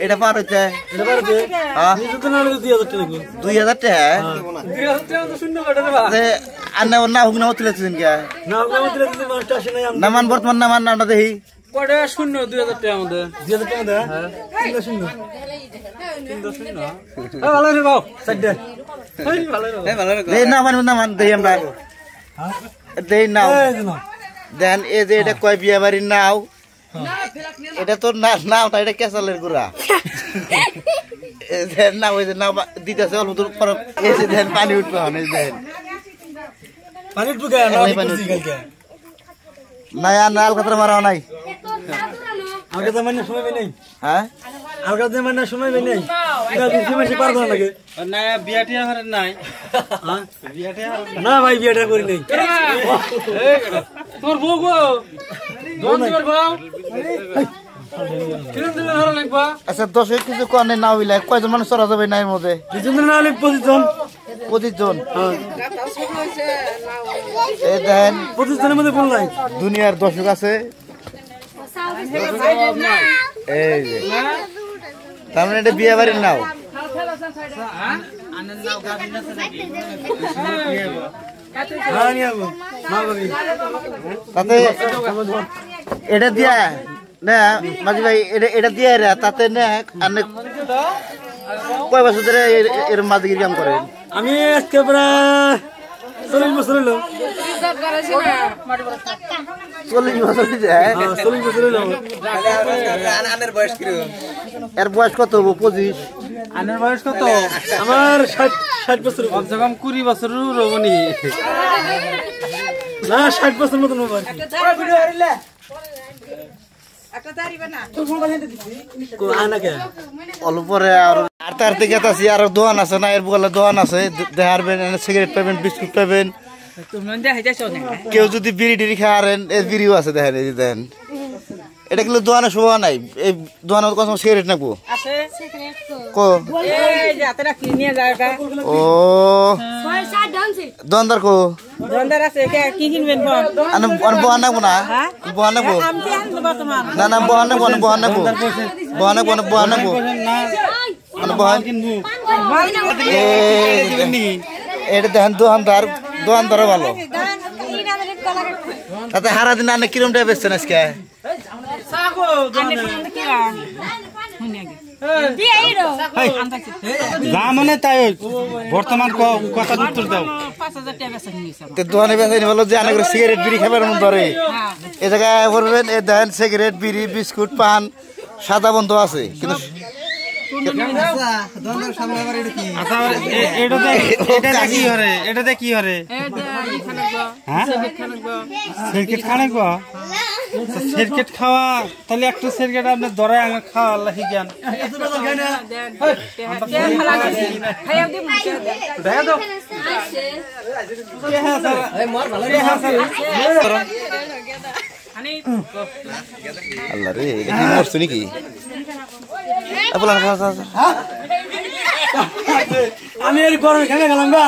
এটা পার হচ্ছে 2000 টাকা না হুক নাম তুলেছেন কে নামান বর্তমান নামান নামটা দেখি কটা শূন্য 2000 টাকা আমাদের 2000 টাকা দেয় ভালো রে বাবু সাইডে নামান নামান দেই আমরা দেই নাও দেন এই যে এটা কয় বিয়া বাড়ির নাও এটা তো নাও না এটা কেসালের গুড়া না ওই যে নাও দিতেছে অল্প দূর পর এসে দেন পানি উঠবে হনে দেন পানি উঠবে কেন না না আলকাতরা মারা নাই আলকাতরা মানে সময় নেই হ্যাঁ আলকাতরা মানে সময় নেই এটা বেশি বেশি পার করা লাগে না বিয়াটি আর নাই হ্যাঁ বিয়াটি না ভাই বিয়াটা করি নাই তোর বউ গো দোন দিবার বাও কিরম দিলে ধরা লাগবা আচ্ছা 10 কিছু কোনে নাও হইলা কয়জন মানুষ চড়া যাবে নাই মধ্যে দুজন না হলে 25 জন এই দেন 25 জনের মধ্যে বল নাই দুনিয়ার দর্শক আছে এই যে তার মানে এটা বিয়ে বাড়ির নাও তাতে এটা দিয়া না মাঝি ভাই এটা দিয়ে তাতে না কয় বছর ধরে এর মাঝিগির কাম করেন আমি আজকে প্রায় 40 বছর হলো 40 বছর 40 বছর হলো এর বয়স কত 25 আনের বয়স কত আমার 60 বছর কমসে কম 20 বছর রবনি না 60 বছর মতন হবে অল্পরে আর তার থেকে আর দোকান আছে না এর বলে দোকান আছে দেখারবেন সিগারেট পাবেন বিস্কুট পাবেন কেউ যদি বিড়ি টিড়ি খাওয়ারেন এর বিড়িও আছে দেখেন এই দেখেন এটা কিন্তু দোকানে শোভা নাই এই দোকানের কত সিগারেট নাকবো ও দোকানদার কো বহান নাকবো না বহান নাকবো না না বহান নাকবো না বহান নাকবো বহান নাকবো না বহান নাকবো এটা দেখেন দোকানদারও ভালো তাতে হারা দিন আনে কিরম টাকা বেচছেন আজকে মানে তাই বর্তমান কথা উত্তর দাও দোকানে বেচেনি বলো যে অনেক সিগারেট বিড়ি খাবার মন ধরে এ জায়গায় করবেন এ দেন সিগারেট বিড়ি বিস্কুট পান সাদা বন্ধ আছে কিন্তু এটাতে কি হরে সিগারেট খাওয়া তাহলে একটা সিগারেট আপনার ধরায় আগে খাওয়া আল্লাহ জ্ঞান আল্লাহ রে এটা কি মরছো নাকি আমি গরমে খেলে গেলাম গা।